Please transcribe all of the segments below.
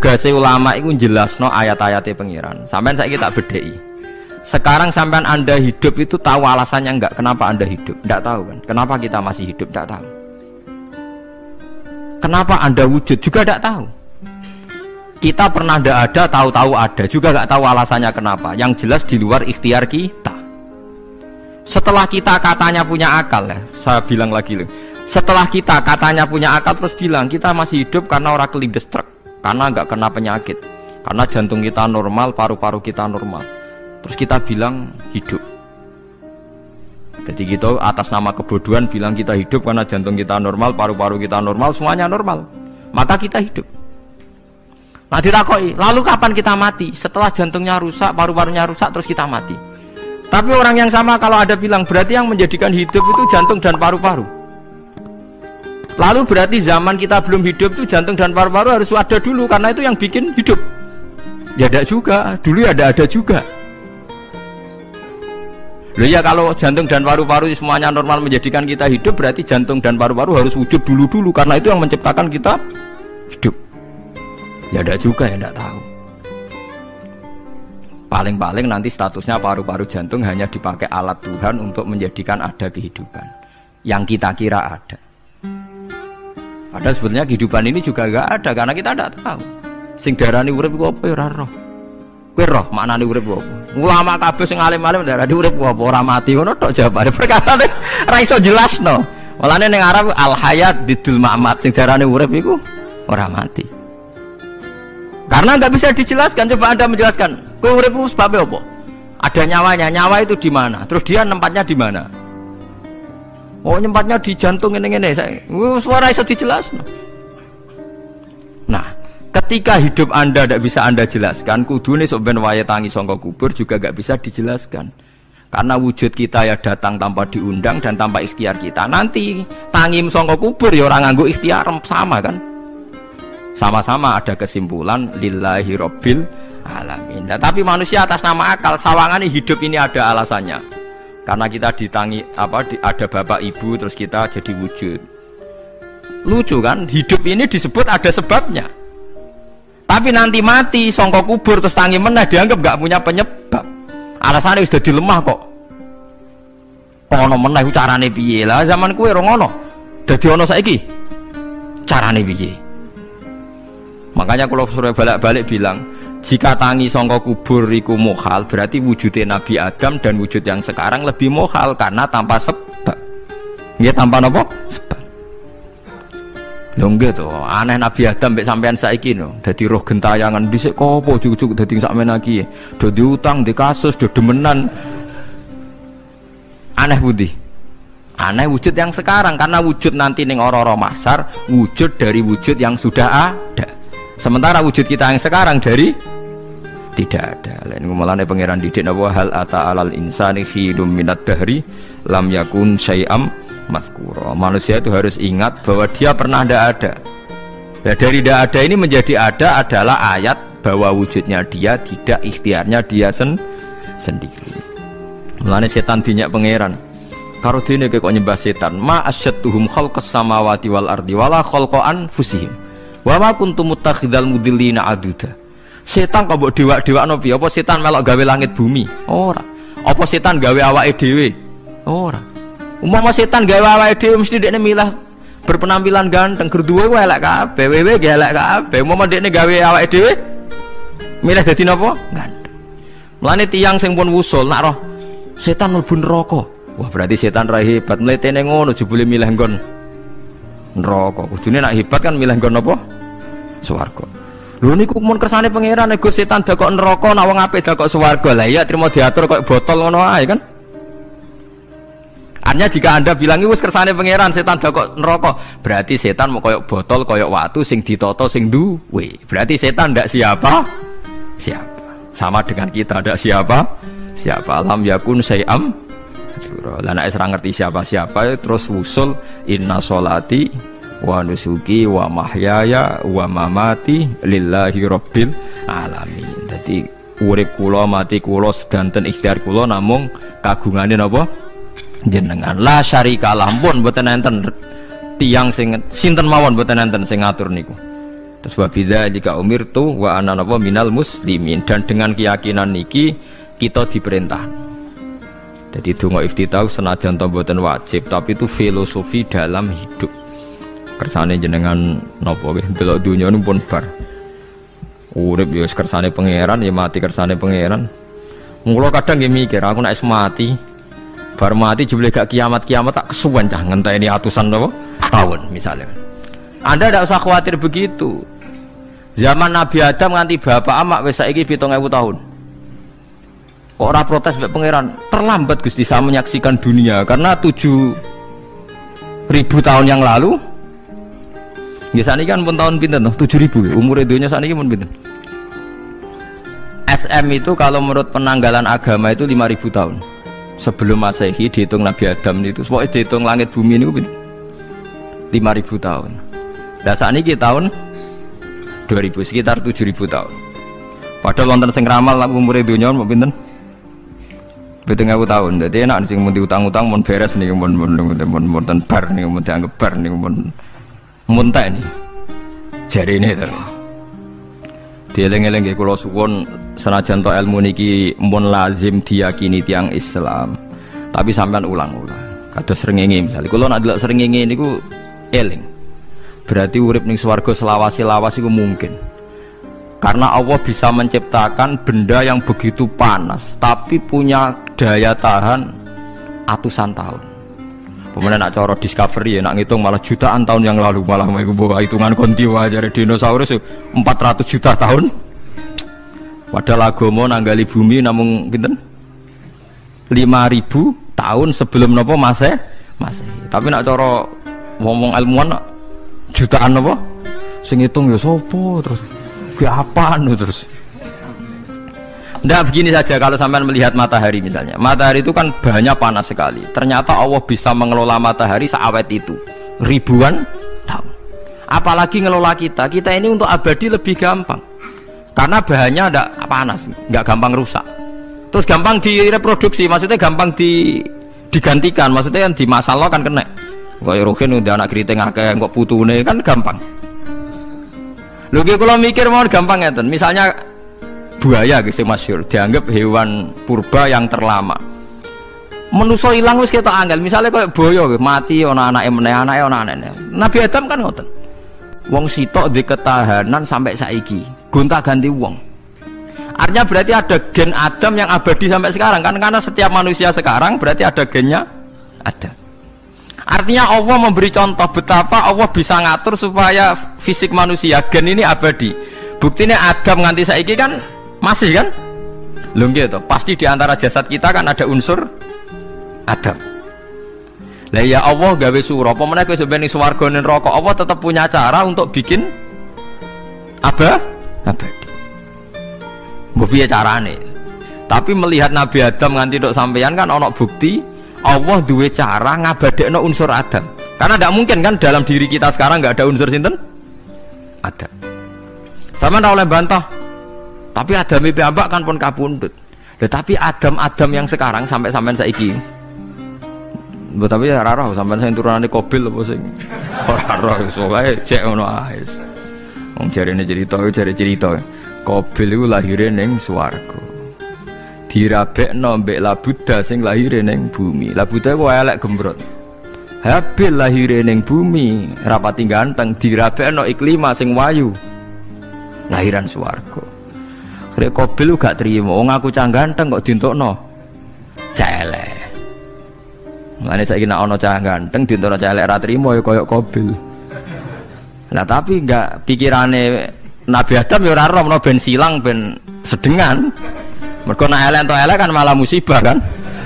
tugasnya ulama itu jelasno ayat-ayatnya pengiran. Sampean saiki tak bedheki. Sekarang sampean Anda hidup itu tahu alasannya enggak? Kenapa Anda hidup? Enggak tahu kan? Kenapa kita masih hidup? Enggak tahu. Kenapa Anda wujud? Juga enggak tahu. Kita pernah enggak ada, tahu-tahu ada, juga enggak tahu alasannya kenapa. Yang jelas di luar ikhtiar kita. Setelah kita katanya punya akal ya, saya bilang lagi loh. Setelah kita katanya punya akal terus bilang kita masih hidup karena orang kelindes truk, karena enggak kena penyakit, karena jantung kita normal, paru-paru kita normal. Terus kita bilang hidup. Jadi kita atas nama kebodohan bilang kita hidup karena jantung kita normal, paru-paru kita normal, semuanya normal. Maka kita hidup. Nah ditakoi, lalu kapan kita mati? Setelah jantungnya rusak, paru-parunya rusak, terus kita mati. Tapi orang yang sama kalau ada bilang berarti yang menjadikan hidup itu jantung dan paru-paru. Lalu berarti zaman kita belum hidup itu jantung dan paru-paru harus ada dulu karena itu yang bikin hidup. Ya ada juga, dulu ya ada juga. Loh ya kalau jantung dan paru-paru semuanya normal menjadikan kita hidup, berarti jantung dan paru-paru harus wujud dulu karena itu yang menciptakan kita hidup. Ya ada juga ya tidak tahu. Paling-paling nanti statusnya paru-paru jantung hanya dipakai alat Tuhan untuk menjadikan ada kehidupan yang kita kira ada. Padahal sebetulnya kehidupan ini juga enggak ada karena kita tidak tahu. Sing darani urip ku apa ya ora roh. Kowe roh maknane urip apa? Ulama kabeh sing alim-alim darani urip apa ora mati ngono tok jawabane. Perkarane ora iso jelasno. Walane ning Arab al hayat didul ma'mat sing darani urip iku ora mati. Karena enggak bisa dijelaskan, coba Anda menjelaskan. Kowe urip ku sebab apa? Ada nyawanya, nyawa itu di mana? Terus dia nempatnya di mana? Oh nyempatnya di jantung ngene-ngene. Suara iso dijelasno. Nah, ketika hidup Anda tidak bisa Anda jelaskan, kudune sok ben wayahe tangi saka kubur juga tidak bisa dijelaskan. Karena wujud kita ya datang tanpa diundang dan tanpa ikhtiar kita. Nanti tangi saka kubur ya ora nganggo ikhtiar sama kan? Sama-sama ada kesimpulan lillahi rabbil alamin. Nah, tapi manusia atas nama akal sawangane hidup ini ada alasannya. Karena kita ditangi ada bapak ibu terus kita jadi wujud. Lucu kan? Hidup ini disebut ada sebabnya. Tapi nanti mati songko kubur terus tangi meneh dianggap gak punya penyebab. Alasannya sudah dilemah kok. Ono meneh carane piye? Lah zaman kuwe ora ngono. Dadi ono saiki. Carane piye? Makanya kalau suruh balik-balik bilang, jika tangi songko kubur iku mukhal, berarti wujudnya Nabi Adam dan wujud yang sekarang lebih mukhal karena tanpa sebab. Nggih tanpa napa? Sebab. Lho nggih to, aneh Nabi Adam mek sampean saiki no. Dadi roh gentayangan dhisik kopo juk-juk dadi sakmene iki. Do diutang, di kasus, do demenan. Aneh budi. Aneh wujud yang sekarang karena wujud nanti ning ora-ora masar, wujud dari wujud yang sudah ada. Sementara wujud kita yang sekarang dari tidak ada. Lain ngomongane pangeran didik napa hal ata alal insani khidum minad dahri lam yakun syai'am mazkura. Manusia itu harus ingat bahwa dia pernah tidak ada. Nah, dari tidak ada ini menjadi ada adalah ayat bahwa wujudnya dia tidak ikhtiarnya dia sendiri. Mulane setan dinyak pangeran. Karo dene kok nyembah setan, ma asyadduhum khalqas samawati wal ardi wala khalqa anfusihim. Wa ma kuntum muttakhidal mudillina aduda. Setan kok mbok dewak-dewakno piye? Apa setan melok gawe langit bumi? Ora. Apa setan gawe awake dhewe? Ora. Umpama setan gawe awake dhewe mesti dekne milah berpenampilan ganteng, gerduwe ku elek kabeh, wewe ge elek kabeh. Umpama dekne gawe awake dhewe milih dadi napa? Ganteng. Mulane tiyang sing pun wusul nak roh setan mlebu neraka. Wah, berarti setan ra hebat, mletene ngono jebule milih nggon neraka. Kudune nak hebat kan milih nggon apa? Swarga. Lho niku mun kersane pangeran nego setan dakok neraka, nak wong apik dakok swarga. Lah iya trimo diatur kok botol ngono ae kan. Artinya jika Anda bilang wis kersane pangeran setan dakok neraka, berarti setan mau koyok botol, koyok watu sing ditata sing duwe. Berarti setan ndak siapa? Sama dengan kita ndak siapa? Lam yakun syai'am. Lah nek ora ngerti siapa-siapa terus wusul inna sholati wa nusuki wa mahyaya wa mamati lillahi rabbil alamin. Dadi urip kula mati kula sedanten ikhtiar kula namung kagungane napa jenengan. La syarika lah pun mboten enten tiyang sing sinten mawon mboten enten sing ngatur niku. Terus wa bidzalika umirtu wa ana napa minal muslimin, dan dengan keyakinan niki kita diperintah. Jadi donga iftitah senajan to mboten wajib, tapi itu filosofi dalam hidup. Kersane jenengan napa nggih delok dunya niku pun bar. Urip ya kersane pangeran, ya mati kersane pangeran. Mula kadang nggih mikir, aku nek mati, bar mati jebule gak kiamat-kiamat tak kesuwen cah ngenteni atusan napa tahun misalnya. Anda tidak usah khawatir begitu. Zaman Nabi Adam nganti bapak amak wis saiki 7.000 tahun. Kok ora protes mbek pangeran? Terlambat Gusti saya menyaksikan dunia karena 7.000 tahun yang lalu. Ya sakniki kan pun tahun pinten toh? 7.000. Umur dunia sakniki pun pinten? SM itu kalau menurut penanggalan agama itu 5.000 tahun. Sebelum Masehi dihitung Nabi Adam itu, pokoknya dihitung langit bumi ini pinten? 5.000 tahun. Lah sakniki tahun 2000, sekitar 7.000 tahun. Padahal wonten sing ramal umur dunya mau pinten? 7.000 tahun. Jadi enak sing mun diutang-utang mun beres niku mun bar niku mun dianggap bar niku mun muntah ini. Jarine to. Dieling-eling nggih kula suwun senajan to ilmu niki mun lazim diyakini tiyang Islam. Tapi sampean ulang-ulang. Kados srengenge misalnya kula nek delok srengenge niku eling. Berarti urip ning swarga selawase-lawas iku mungkin. Karena Allah bisa menciptakan benda yang begitu panas tapi punya daya tahan atusan tahun. Pemenang nak cara discovery ya nak ngitung malah jutaan tahun yang lalu, malah bawa hitungan kontiwa dari dinosaurus 400 juta tahun. Padahal agama nanggali bumi namung pinten? 5.000 tahun sebelum napa Masehi. Tapi nak cara ngomong ilmuwan jutaan apa? Sing ngitung ya sopo terus ke apaan terus. Ndak begini saja kalau sampean melihat matahari misalnya. Matahari itu kan banyak panas sekali. Ternyata Allah bisa mengelola matahari seawet itu ribuan tahun. Apalagi ngelola kita. Kita ini untuk abadi lebih gampang. Karena bahannya ndak panas, nggak gampang rusak. Terus gampang direproduksi, maksudnya gampang digantikan, maksudnya yang di masa lalu kan kena. Kayak rohin udah anak keriting akeh kok putune kan gampang. Lho kalau mikir mau gampang ngeten. Misalnya buaya sing masyhur dianggap hewan purba yang terlama. Manusa ilang wis ketok angel. Misalnya kayak boyo mati ana anake meneh, anake ana anake. Nabi Adam kan ngoten. Wong sitok di ketahanan sampai saiki, gonta-ganti wong. Artinya berarti ada gen Adam yang abadi sampai sekarang kan, karena setiap manusia sekarang berarti ada gennya Adam. Artinya Allah memberi contoh betapa Allah bisa ngatur supaya fisik manusia gen ini abadi. Buktinya Adam nganti saiki kan masih kan? Lho nggih to, pasti di antara jasad kita kan ada unsur Adam. Lah ya Allah gawe sura, apa meneh kowe sampeyan ning swarga ning neraka, Allah tetap punya cara untuk bikin abadi. Mbok piye carane? Tapi melihat Nabi Adam nganti tok sampeyan kan ana bukti Allah duwe cara ngabadekno unsur Adam. Karena tidak mungkin kan dalam diri kita sekarang nggak ada unsur sinten? Adam. Sama ndak oleh bantah. Tapi Adam piyambak kan pun kapundhut. Tetapi Adam yang sekarang sampai sampean saiki. Mbok tapi ya ora roh sampean sing turunane Qabil apa sing ora roh sowae cek ngono ae. Wong jarene cerita. Qabil iku lahire ning swarga. Dirabekno mbek Labuda sing lahire ning bumi. Labuda ku elek gembrot. Habil lahire ning bumi, rapati ganteng, dirabekno Iklima sing wayu. Lahiran swarga. Rek Qabil gak trimo, wong aku cah ganteng kok dientukno celek. Mulane saiki nek ana cah ganteng dientukno celek ra trimo ya kaya Qabil. Nah tapi enggak pikirane Nabi Adam ya ora roh ben silang ben sedengan. Mergo nek elek entuk elek kan malah musibah kan.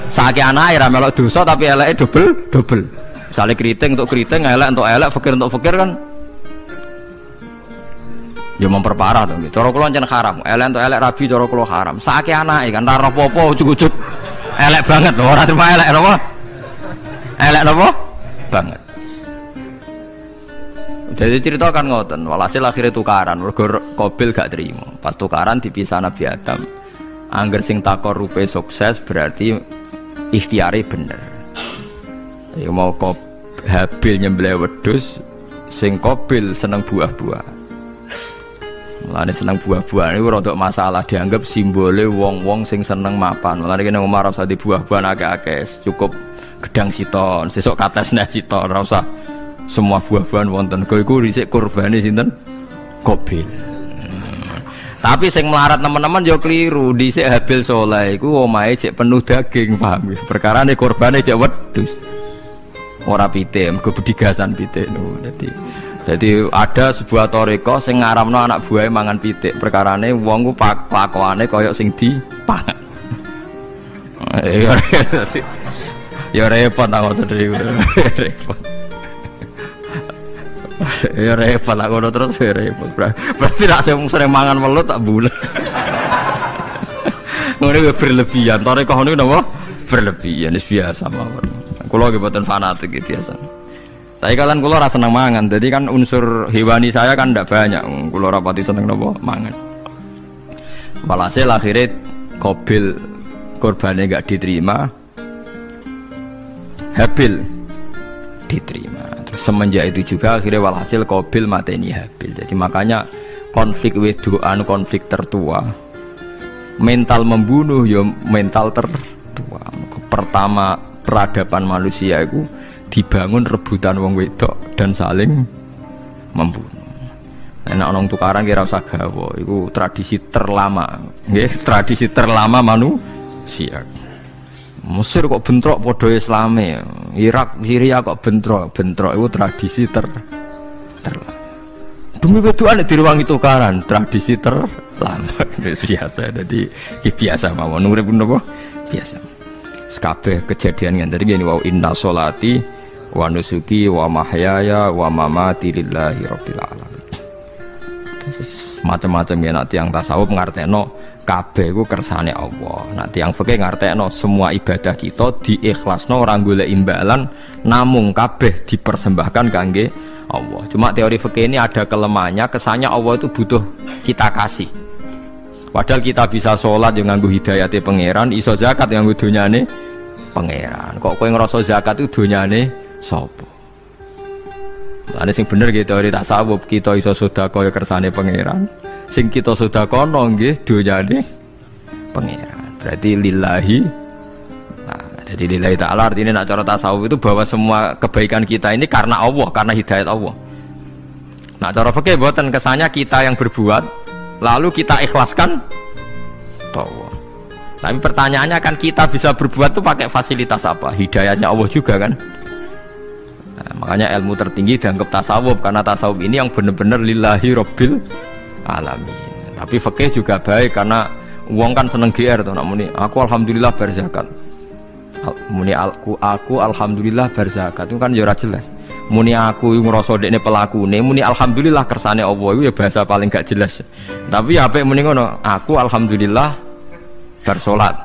Saiki anake ra melok dosa tapi eleke double. Misale keriting untuk keriting, elek untuk elek, fakir untuk fakir kan. Ya memperparah to nggih. Cara kula ncen haram. Elek untuk elek rabi cara kula haram. Saiki anake kan ra roh apa-apa ujug-ujug elek banget lho, ora terima elek napa? Elek napa? Banget. Jadi cerita kan ngoten, walhasil akhirnya tukaran, mergo Qabil gak terima. Pas tukaran dipisah Nabi Adam. Angger sing takor rupe sukses berarti ikhtiare bener. Ya mau Habil nyembelih wedhus, sing Qabil seneng buah-buah. Mulane seneng buah-buahan iku rada masalah dianggap simbole wong-wong sing seneng mapan. Mulane kene Umar ora usah di buah-buahan akeh-akeh, cukup gedang siton, sesuk kates nek siton, ora usah semua buah-buahan wonten. Iku dhisik kurbane sinten? Qabil. Tapi sing melarat teman-teman yo keliru. Dhisik Habil Saleh iku omahe cek penuh daging, paham ya? Perkarane kurbane cek wedhus. Ora pitik, mergo bedigasan pitik niku. Jadi ada sebuah toriko sing ngaramno anak buahe mangan pitik. Perkarane wong ku kelakuane kaya sing dipangan. Ya repot aku tadi. Repot. Ya repot aku terus repot. Berarti nek sering mangan welut tak bulet. Ngono berlebihan. Toriko niku napa? Berlebihan wis biasa mawon. Kula nggih mboten fanatik iki biasa. Tapi kalian kula ora seneng mangan. Jadi kan unsur hewani saya kan ndak banyak. Kula ora pati seneng napa mangan. Walhasil akhirnya Qabil korbannya enggak diterima. Habil diterima. Terus semenjak itu juga akhirnya walhasil Qabil mateni Habil. Jadi makanya konflik wedoan, konflik tertua, mental membunuh ya mental tertua. Pertama peradaban manusia itu dibangun rebutan wong wedok dan saling membunuh. Nek ana tukaran kira usah gawa, iku tradisi terlama. Nggih, tradisi terlama manusia. Mesir kok bentrok padha Islame, Irak, Syria kok bentrok iku tradisi terlama. Demi wedokan direwangi tukaran, tradisi terlama. Biasa, jadi biasa mawon urip napa? Biasa. Kabeh kejadian ngene iki wa inna sholati wa nusuki wa mahyaya wa mamati lillahi rabbil alamin. Macam-macam ya nak tiyang tasawuf ngartekno kabeh iku kersane Allah. Nak tiyang fikih ngartekno semua ibadah kita diikhlasno ora golek imbalan namung kabeh dipersembahkan kangge Allah. Cuma teori fikih ini ada kelemahannya, kesannya Allah itu butuh kita kasih. Padahal kita bisa sholat yang nganggo hidayate pangeran, iso zakat yang nganggo donyane pangeran. Kok kowe ngrasa zakat itu donyane sapa? Lah sing bener gitu teori tasawuf, kita iso sedekah ya kersane pangeran. Sing kita sedekahno nggih donyane pangeran. Berarti lillahi. Nah, jadi lillahi ta'ala artinya nak cara tasawuf itu bahwa semua kebaikan kita ini karena Allah, karena hidayat Allah. Nah, cara fikih mboten kesannya kita yang berbuat lalu kita ikhlaskan Allah. Tapi pertanyaannya kan kita bisa berbuat itu pakai fasilitas apa? Hidayahnya Allah juga kan. Nah, makanya ilmu tertinggi dianggap tasawuf karena tasawuf ini yang benar-benar lillahi rabbil alamin. Tapi fikih juga baik karena uang kan seneng GR tuh. Namuni aku alhamdulillah berzakat. Muni aku alhamdulillah berzakat itu kan ya ora jelas. Muni aku ngrasa dekne pelakune, muni alhamdulillah kersane Allah itu ya bahasa paling gak jelas. Tapi ya apik muni ngono, aku alhamdulillah bersolat.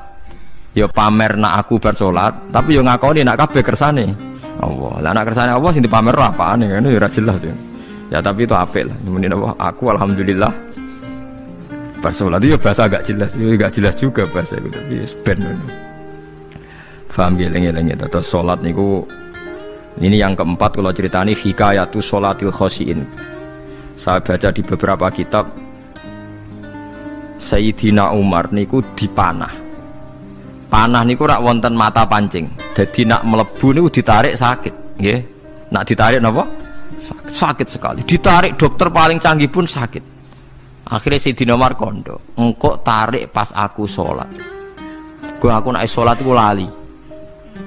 Ya pamer nak aku bersolat, tapi ya ngakoni nak kabeh kersane Allah. Lah nak kersane Allah sing dipamer apane kan ya ora jelas ya. Ya tapi itu apik lah. Muni apa? Aku alhamdulillah bersolat itu ya bahasa gak jelas, ya gak jelas juga bahasa itu tapi ben ngono. Paham geleng-geleng ya, terus salat niku ini yang keempat kalau ceritani hikayatu sholatil khosyin. Saya baca di beberapa kitab Sayyidina Umar niku dipanah. Panah niku rak wonten mata pancing. Jadi nak melebu niku ditarik sakit, nggih. Nak ditarik napa? Sakit sekali. Ditarik dokter paling canggih pun sakit. Akhirnya Sayyidina Umar kondo, engkau tarik pas aku sholat. Aku nak sholat iku lali.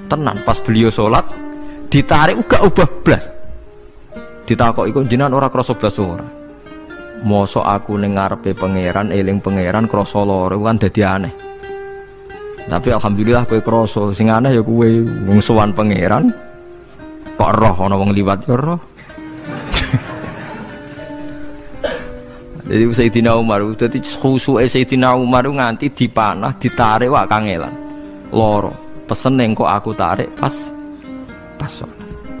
Tenan pas beliau sholat ditarik uga ubah blas. Ditakoki kok jenengan ora krasa blas ora. Mosok aku ning ngarepe pangeran eling pangeran krasa lara kan dadi aneh. Tapi alhamdulillah kowe krasa, sing aneh ya kowe wong sowan pangeran kok roh ana wong liwat ya roh. Jadi Sayyidina Umar dadi khusuke Sayyidina Umar nganti dipanah ditarik wak kangelan. Lara. Pesen kok aku tarik pas sholat.